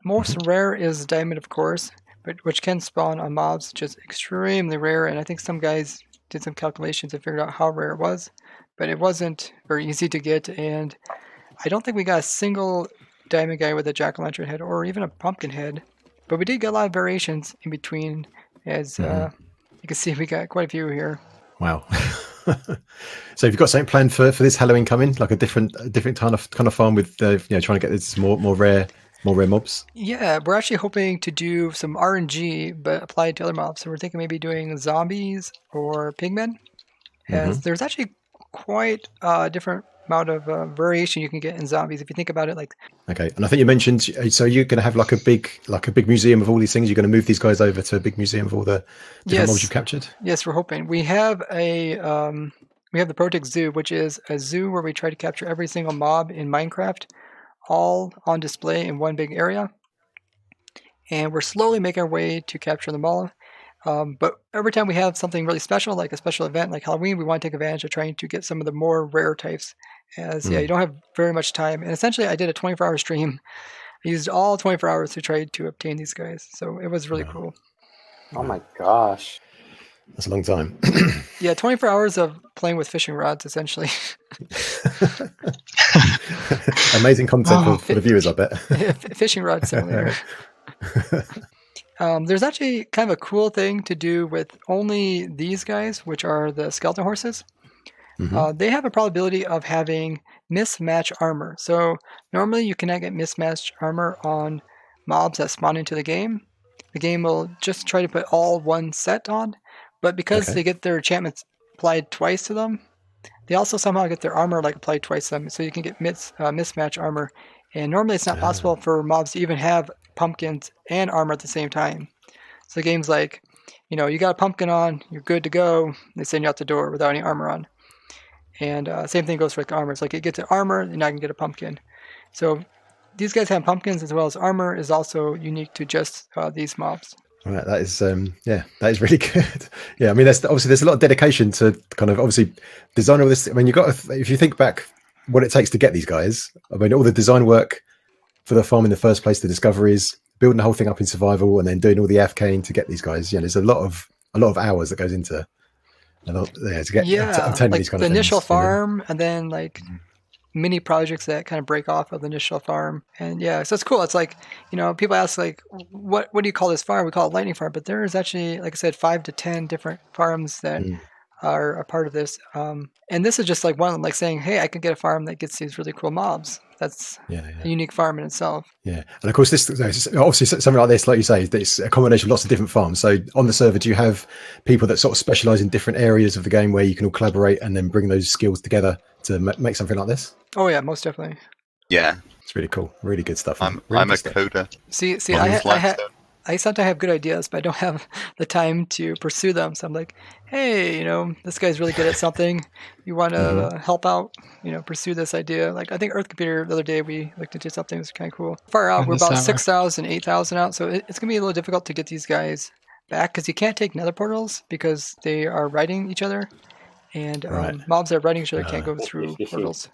Most rare is diamond, of course, but which can spawn on mobs, which is extremely rare. And I think some guys did some calculations and figured out how rare it was. But it wasn't very easy to get, and I don't think we got a single diamond guy with a jack-o'-lantern head or even a pumpkin head. But we did get a lot of variations in between, as you can see we got quite a few here. Wow. So have you got something planned for this Halloween coming, like a different kind of farm with trying to get this more rare mobs? Yeah, we're actually hoping to do some RNG, but applied to other mobs. So we're thinking maybe doing zombies or pigmen. As there's actually quite a different amount of variation you can get in zombies if you think about it. Like, okay, and I think you mentioned, so you're going to have like a big museum of all these things. You're going to move these guys over to a big museum of all the different mobs you've captured. Yes, we're hoping. We have the ProtoTech Zoo, which is a zoo where we try to capture every single mob in Minecraft, all on display in one big area. And we're slowly making our way to capture them all. But every time we have something really special, like a special event like Halloween, we want to take advantage of trying to get some of the more rare types. As you don't have very much time. And essentially, I did a 24-hour stream. I used all 24 hours to try to obtain these guys. So it was really cool. Oh my gosh. That's a long time. Yeah, 24 hours of playing with fishing rods, essentially. Amazing content for the viewers, I bet. Fishing rod simulator. There's actually kind of a cool thing to do with only these guys, which are the skeleton horses. They have a probability of having mismatch armor. So normally you cannot get mismatched armor on mobs that spawn into the game. The game will just try to put all one set on, but because they get their enchantments applied twice to them, they also somehow get their armor like applied twice to them, so you can get mismatch armor. And normally it's not possible for mobs to even have pumpkins and armor at the same time. So the game's like, you got a pumpkin on, you're good to go. They send you out the door without any armor on. And same thing goes for like armor. It's like you get the armor, you're not gonna get a pumpkin. So these guys have pumpkins as well as armor is also unique to just these mobs. Right, that is that is really good. Yeah, I mean, there's a lot of dedication to kind of obviously design all this. I mean, if you think back what it takes to get these guys. I mean, all the design work for the farm in the first place, the discoveries, building the whole thing up in survival, and then doing all the AFKing to get these guys. There's a lot of hours that goes into to obtain like these kind the of initial things, farm, and then like mini projects that kind of break off of the initial farm. And so it's cool. It's like, people ask like, what do you call this farm? We call it Lightning Farm, but there's actually, like I said, 5 to 10 different farms that are a part of this. And this is just like one of them, like saying, hey, I could get a farm that gets these really cool mobs. That's a unique farm in itself. Yeah, and of course, this obviously something like this, like you say, it's a combination of lots of different farms. So on the server, do you have people that sort of specialize in different areas of the game where you can all collaborate and then bring those skills together to make something like this? Oh yeah, most definitely. Yeah, it's really cool, really good stuff. I'm a coder. See, I sometimes have good ideas, but I don't have the time to pursue them. So I'm like, hey, this guy's really good at something. You want to help out, pursue this idea. Like I think Earth Computer the other day, we looked into something that was kind of cool. Far out, we're about 6,000, 8,000 out. So it's going to be a little difficult to get these guys back because you can't take nether portals because they are riding each other. And mobs that are riding each other can't go through portals.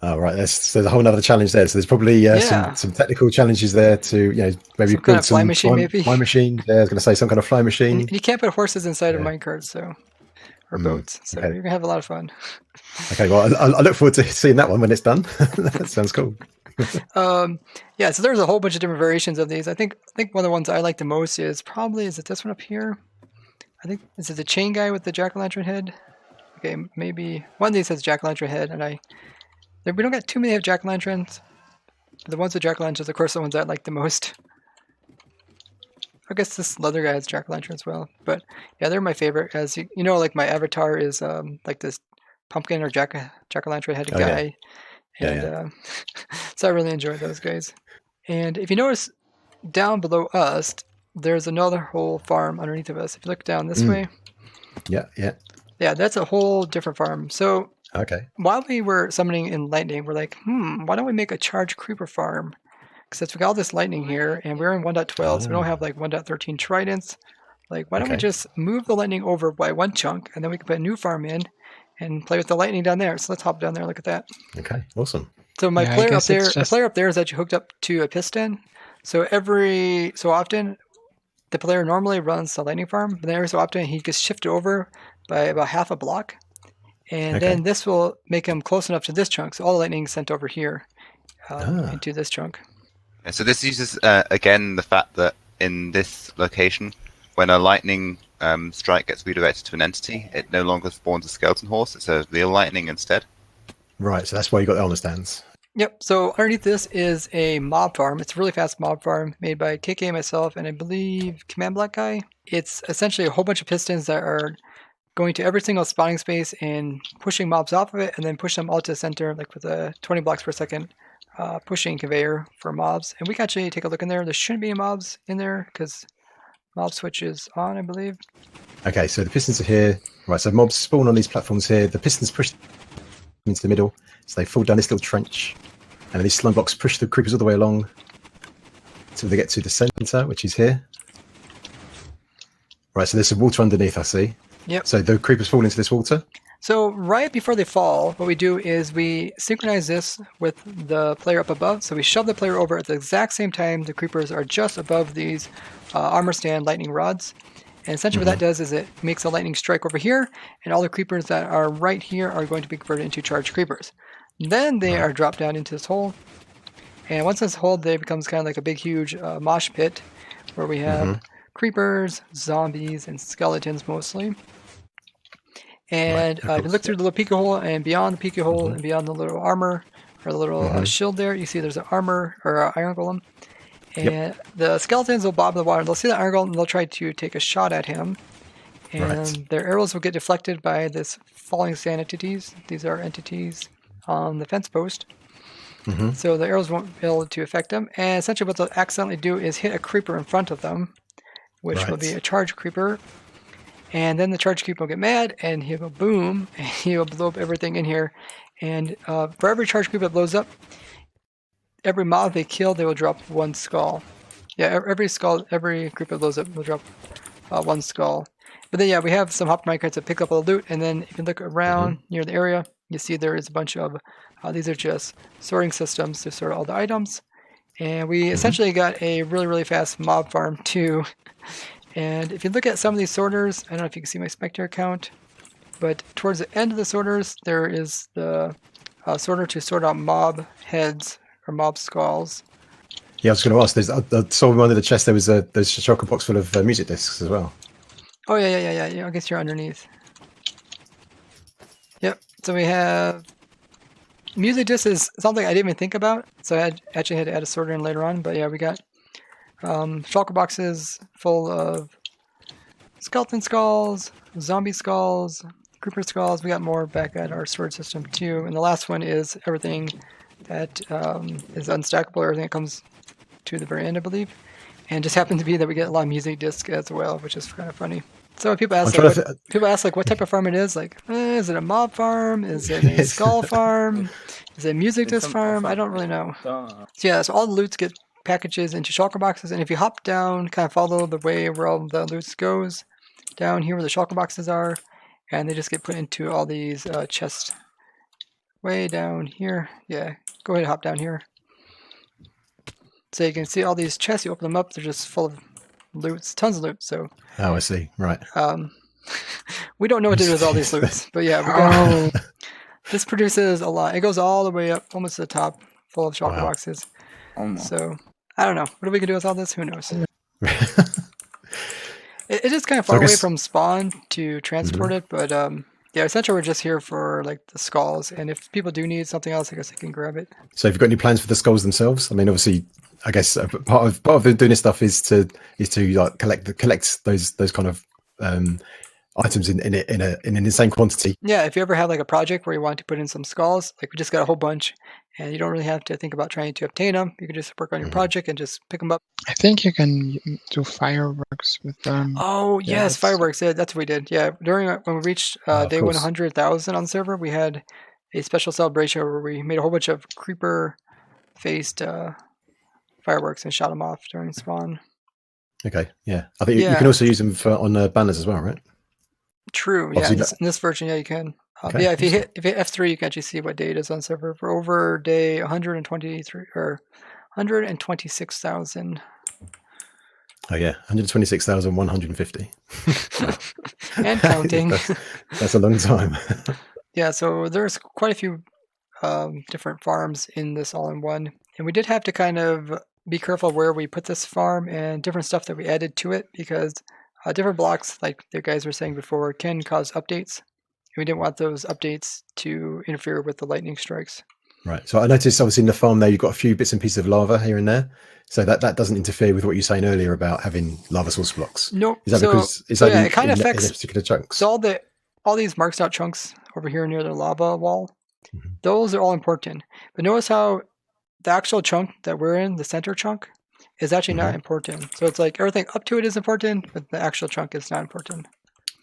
Oh, right. There's a whole other challenge there. So there's probably some technical challenges there to, maybe some build some fly machine, maybe. Fly machine. Yeah, I was going to say some kind of fly machine. And you can't put horses inside of minecarts, or boats. So you're going to have a lot of fun. Okay, well, I look forward to seeing that one when it's done. That sounds cool. So there's a whole bunch of different variations of these. I think one of the ones I like the most is it this one up here? I think this is the chain guy with the jack-o'-lantern head. Okay, maybe one of these has jack-o'-lantern head, and we don't got too many of jack-o'-lanterns. The ones with jack-o'-lanterns, of course, the ones I like the most. I guess this leather guy has jack-o'-lantern as well. But yeah, they're my favorite. As like my avatar is like this pumpkin or jack-o'-lantern headed guy. And so I really enjoy those guys. And if you notice down below us, there's another whole farm underneath of us. If you look down this way. Yeah, that's a whole different farm. So while we were summoning in lightning, we're like, why don't we make a charged creeper farm? Because we got all this lightning here, and we're in 1.12, so we don't have like 1.13 tridents. Like, why don't we just move the lightning over by one chunk, and then we can put a new farm in and play with the lightning down there. So let's hop down there and look at that. Okay, awesome. So my player up there, the player up there is actually hooked up to a piston. So every so often, the player normally runs the lightning farm, but then every so often he gets shifted over by about half a block. And then this will make him close enough to this chunk, so all the lightning is sent over here into this chunk. Yeah, so this uses, again, the fact that in this location, when a lightning strike gets redirected to an entity, it no longer spawns a skeleton horse, it's a real lightning instead. Right, so that's why you got the understands. Yep, so underneath this is a mob farm. It's a really fast mob farm made by KK, myself, and I believe Command Black Guy. It's essentially a whole bunch of pistons that are going to every single spawning space and pushing mobs off of it, and then push them all to the center, like with a 20 blocks per second pushing conveyor for mobs. And we can actually take a look in there. There shouldn't be any mobs in there because mob switch is on, I believe. Okay, so the pistons are here. Right, so mobs spawn on these platforms here. The pistons push into the middle, so they fall down this little trench, and these slime blocks push the creepers all the way along until they get to the center, which is here. Right, so there's some water underneath, I see. Yep. So the creepers fall into this water? So right before they fall, what we do is we synchronize this with the player up above. So we shove the player over at the exact same time the creepers are just above these armor stand lightning rods. And essentially what that does is it makes a lightning strike over here, and all the creepers that are right here are going to be converted into charged creepers. Then they are dropped down into this hole, and once this hole, they becomes kind of like a big, huge mosh pit, where we have creepers, zombies, and skeletons mostly. And if you look through the little peeky hole, and beyond the peeky hole, and beyond the little armor, or the little shield there, you see there's an armor, or iron golem. And the skeletons will bob in the water. They'll see the iron golem, and they'll try to take a shot at him. And their arrows will get deflected by this falling sand entities. These are entities on the fence post. So the arrows won't be able to affect them. And essentially what they'll accidentally do is hit a creeper in front of them, which will be a charge creeper. And then the charge creeper will get mad, and he'll go boom, and he'll blow up everything in here. And for every charge creeper that blows up, every mob they kill, they will drop 1 skull. Yeah, every creeper that blows up will drop 1 skull. But then, yeah, we have some hopper minecarts that pick up all the loot, and then if you look around near the area, you see there is a bunch of, these are just sorting systems to sort all the items. And we essentially got a really, really fast mob farm too. And if you look at some of these sorters, I don't know if you can see my spectator count, but towards the end of the sorters, there is the sorter to sort out mob heads or mob skulls. Yeah, I was going to ask. I saw in one of the chests there was there's a chocolate box full of music discs as well. Oh yeah. I guess you're underneath. Yep. So we have music discs is something I didn't even think about, so I actually had to add a sorter in later on. But yeah, we got shulker boxes full of skeleton skulls, zombie skulls, creeper skulls. We got more back at our storage system too. And the last one is everything that is unstackable, everything that comes to the very end, I believe. And just happened to be that we get a lot of music discs as well, which is kind of funny. So people ask, what type of farm it is. Like, is it a mob farm? Is it a skull farm? Is it a music disc farm? I don't really know. So yeah, so all the loot get packages into shulker boxes, and if you hop down, kind of follow the way where all the loot goes, down here where the shulker boxes are, and they just get put into all these chests way down here. Yeah, go ahead and hop down here. So you can see all these chests, you open them up, they're just full of loots, tons of loot. So I see. Right. We don't know what to do with all these loots, but yeah, we got, this produces a lot. It goes all the way up, almost to the top, full of shulker boxes. So I don't know. What are we gonna do with all this? Who knows? It is kind of far away from spawn to transport it, but yeah, essentially we're just here for like the skulls, and if people do need something else, I guess they can grab it. So have you got any plans for the skulls themselves? I mean, obviously, I guess part of doing this stuff is to like collect those kind of items in an insane quantity. Yeah, if you ever have like a project where you want to put in some skulls, like we just got a whole bunch, and you don't really have to think about trying to obtain them. You can just work on your project and just pick them up. I think you can do fireworks with them. Oh yes, fireworks. Yeah, that's what we did. Yeah, during when we reached day 100,000 on the server, we had a special celebration where we made a whole bunch of creeper-faced fireworks and shot them off during spawn. Okay, yeah. I think you can also use them on banners as well, right? True. Yeah, in this version, yeah, you can. Okay. Yeah, if you hit F3, you can actually see what day it is on server. For over day 123 or 126,000. Oh yeah, 126,150. And counting. That's a long time. Yeah, so there's quite a few different farms in this all-in-one, and we did have to kind of be careful where we put this farm and different stuff that we added to it, because different blocks, like the guys were saying before, can cause updates. We didn't want those updates to interfere with the lightning strikes. Right. So I noticed, obviously, in the farm there, you've got a few bits and pieces of lava here and there. So that doesn't interfere with what you were saying earlier about having lava source blocks. Nope. Is that because it kind of affects particular chunks? So all these marked out chunks over here near the lava wall, those are all important. But notice how the actual chunk that we're in, the center chunk, is actually not important. So it's like everything up to it is important, but the actual chunk is not important.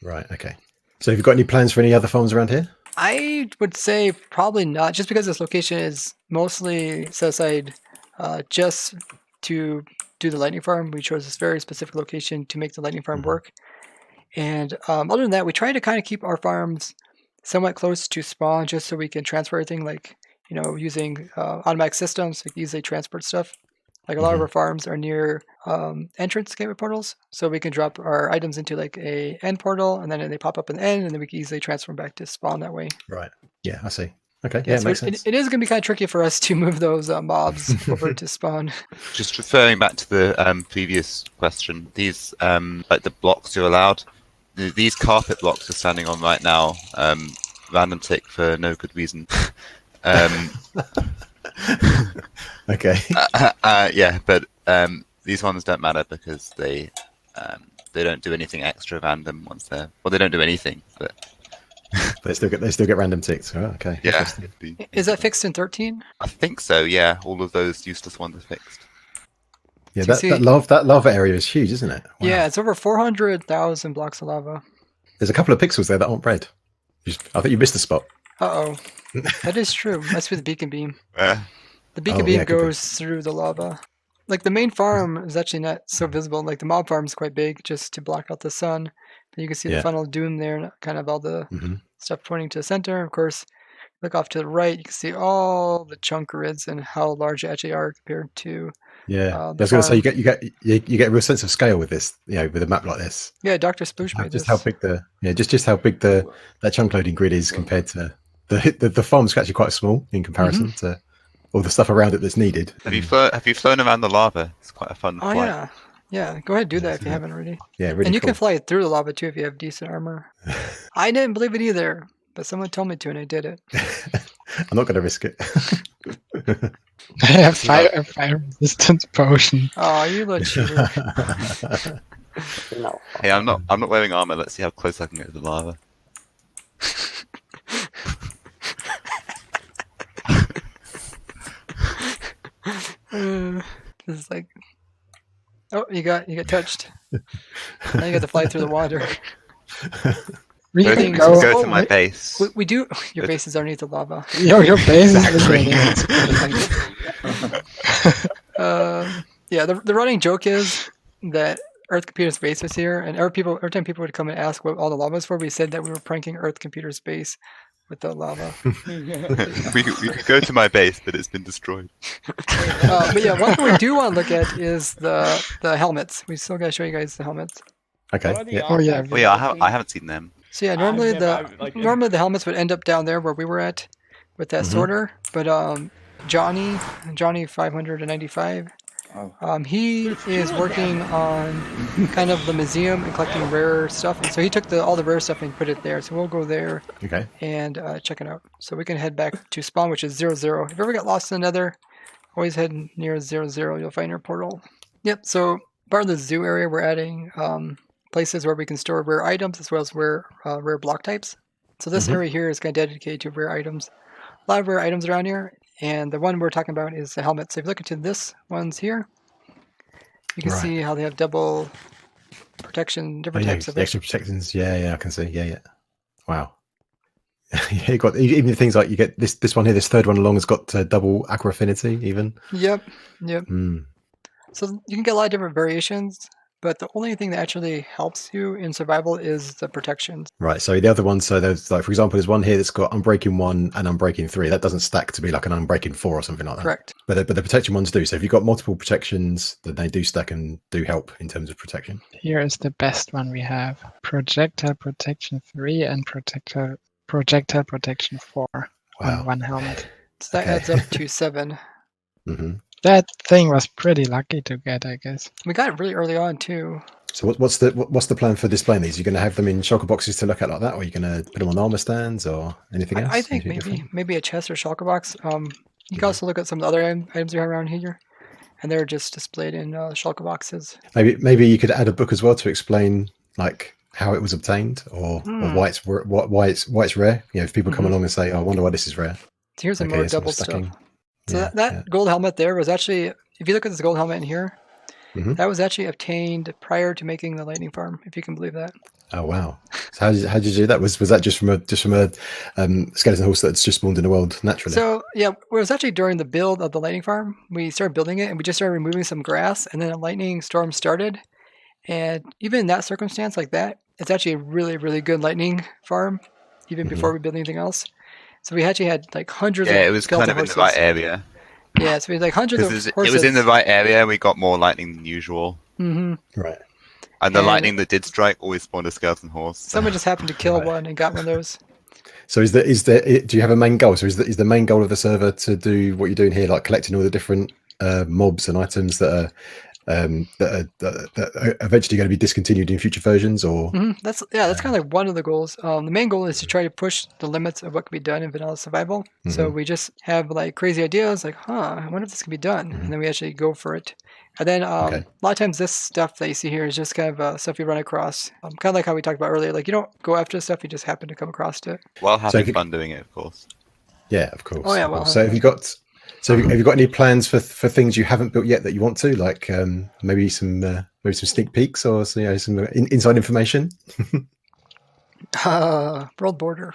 Right. Okay. So have you got any plans for any other farms around here? I would say probably not, just because this location is mostly set aside just to do the lightning farm. We chose this very specific location to make the lightning farm work. And other than that, we try to kind of keep our farms somewhat close to spawn, just so we can transfer everything, like, you know, using automatic systems, like easily transport stuff. Like a lot of our farms are near entrance gateway portals, so we can drop our items into like a end portal, and then they pop up in the end, and then we can easily transfer them back to spawn that way. Right. Yeah, I see. Okay. Yeah, Yeah, so makes sense. it is going to be kind of tricky for us to move those mobs over to spawn. Just referring back to the previous question, these like the blocks you're allowed. These carpet blocks are standing on right now. Random tick for no good reason. Okay. Yeah, but these ones don't matter because they don't do anything extra random once they're they don't do anything, but they still get random ticks. Oh, okay. yeah. Is that fixed in 13? I think so. Yeah, all of those useless ones are fixed. Yeah, So that lava area is huge, isn't it? Wow. Yeah, it's over 400,000 blocks of lava. There's a couple of pixels there that aren't red. I think you missed a spot. Uh-oh. That is true. Must be the beacon beam. Uh, The beacon beam goes through the lava. Like the main farm is actually not so visible. Like the mob farm is quite big just to block out the sun. Then you can see the funnel of doom there and kind of all the stuff pointing to the center. Of course, look off to the right, you can see all the chunk grids and how large they actually are compared to I was going to say you get a real sense of scale with this, with a map like this. Yeah, Dr. Sploosh made just this. how big just how big that chunk loading grid is compared to the farm's actually quite small in comparison to all the stuff around it that's needed. have you flown around the lava? It's quite a fun flight. Yeah. Go ahead and do that if you haven't already. Yeah, really. And you cool. can fly through the lava too if you have decent armor. I didn't believe it either, but someone told me to, and I did it. I'm not going to risk it. I have fire resistance potion. Oh, you little cheater. No. Hey, I'm not wearing armor. Let's see how close I can get to the lava. This is like, oh, you got touched. Now you got to fly through the water. Really? Go to my base. We do. Your base is underneath the lava. Your base is Yeah, the running joke is that Earth Computer's base was here, and every time people would come and ask what all the lava was for, we said that we were pranking Earth Computer's base with the lava. we could go to my base, but it's been destroyed. But yeah, one thing we do want to look at is the helmets. We still got to show you guys the helmets. Okay. yeah. Oh yeah. Oh yeah, I haven't seen them. So yeah, normally the helmets would end up down there where we were at with that sorter, but Johnny 595. He is working on kind of the museum and collecting rare stuff, and so he took all the rare stuff and put it there. So we'll go there and check it out. So we can head back to spawn, which is 00. If you ever get lost in the Nether, always head near 00. You'll find your portal. Yep. So part of the zoo area, we're adding places where we can store rare items as well as rare block types. So this area here is kind of dedicated to rare items. A lot of rare items around here. And the one we're talking about is the helmet. So if you look into this one's here, you can see how they have double protection, different types of extra protections. Yeah, I can see. Yeah. Wow. You got even things like you get this one here. This third one along has got double aqua affinity. Even. Yep. So you can get a lot of different variations. But the only thing that actually helps you in survival is the protections. Right. So the other one, so there's like, for example, there's one here that's got Unbreaking 1 and Unbreaking 3. That doesn't stack to be like an Unbreaking 4 or something like that. Correct. But the protection ones do. So if you've got multiple protections, then they do stack and do help in terms of protection. Here is the best one we have: Projectile Protection 3 and Projectile Protection 4 on one helmet. So that adds up to 7. That thing was pretty lucky to get, I guess. We got it really early on too. So what's the plan for displaying these? Are you going to have them in shulker boxes to look at like that, or are you going to put them on armor stands, or anything else? I think maybe a chest or shulker box. You can also look at some of the other items we have around here, and they're just displayed in shulker boxes. Maybe you could add a book as well to explain like how it was obtained, or why it's rare. If people come along and say, "Oh, I wonder why this is rare." So here's some more double stuff. So that gold helmet there was actually, if you look at this gold helmet in here, that was actually obtained prior to making the lightning farm, if you can believe that. Oh wow! So how did you do that? Was that just from a skeleton horse that's just spawned in the world naturally? So yeah, it was actually during the build of the lightning farm. We started building it, and we just started removing some grass, and then a lightning storm started. And even in that circumstance like that, it's actually a really, really good lightning farm, even before we build anything else. So we actually had like hundreds of it was kind of in the right area. Yeah, so we had like hundreds of Because horses. it was in the right area, we got more lightning than usual. Right. And the lightning that did strike always spawned a skeleton horse. Someone just happened to kill one and got one of those. So do you have a main goal? So is the main goal of the server to do what you're doing here, like collecting all the different mobs and items that are eventually going to be discontinued in future versions, or That's kind of like one of the goals. The main goal is to try to push the limits of what can be done in vanilla survival. So we just have like crazy ideas, like, I wonder if this can be done, and then we actually go for it. And then a lot of times this stuff that you see here is just kind of stuff you run across. Kind of like how we talked about earlier. Like you don't go after stuff, you just happen to come across it. While having fun doing it, of course. Yeah, of course. Oh yeah. Well, so have you got any plans for things you haven't built yet that you want to, like maybe some sneak peeks or some inside information? World border.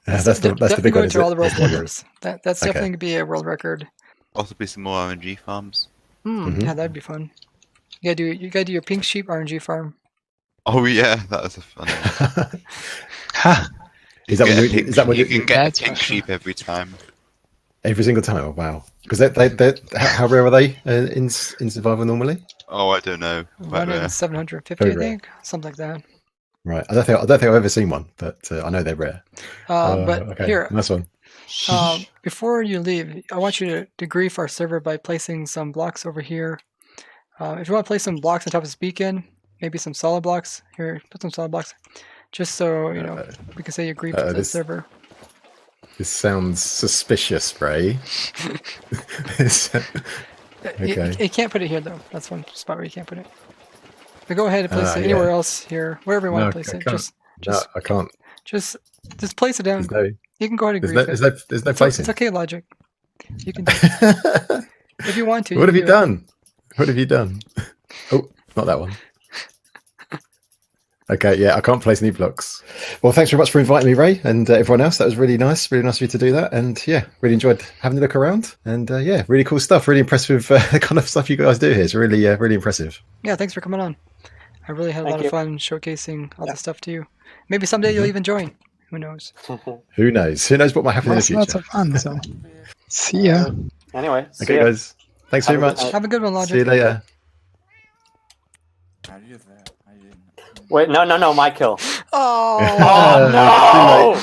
That's the big one. Going to all the world borders. That's definitely going to be a world record. Possibly some more RNG farms. Yeah, that'd be fun. You gotta do your pink sheep RNG farm. Oh yeah, that was a fun one. Is that what you can get a pink sheep every time? Every single time? Oh, wow. Because they how rare are they in survival normally? Oh, I don't know. One in 750, I think, something like that. Right. I don't think I've ever seen one, but I know they're rare. But here, nice one. Before you leave, I want you to grief our server by placing some blocks over here. If you want to place some blocks on top of this beacon, maybe some solid blocks. Here, put some solid blocks, just so we can say you grief to the server. This sounds suspicious, Ray. Okay. You can't put it here though. That's one spot where you can't put it. But go ahead and place it anywhere else here, wherever you want to place it. I can't. Just place it down. You can go ahead and grief it. There's no placing. It's okay, Logic. You can do it. If you want to. What have you done? What have you done? Oh, not that one. Okay, yeah, I can't place any blocks. Well, thanks very much for inviting me, Ray, and everyone else. That was really nice of you to do that. And yeah, really enjoyed having a look around. And yeah, really cool stuff. Really impressed with the kind of stuff you guys do here. It's really, really impressive. Yeah, thanks for coming on. I really had a lot of fun showcasing all this stuff to you. Maybe someday you'll even join. Who knows? Who knows? Who knows what might happen in the future? Lots of fun. So, see ya. Anyway, okay, guys. Thanks very much. Have a good one, Logic. See you later. Wait, no, my kill. Oh, oh no!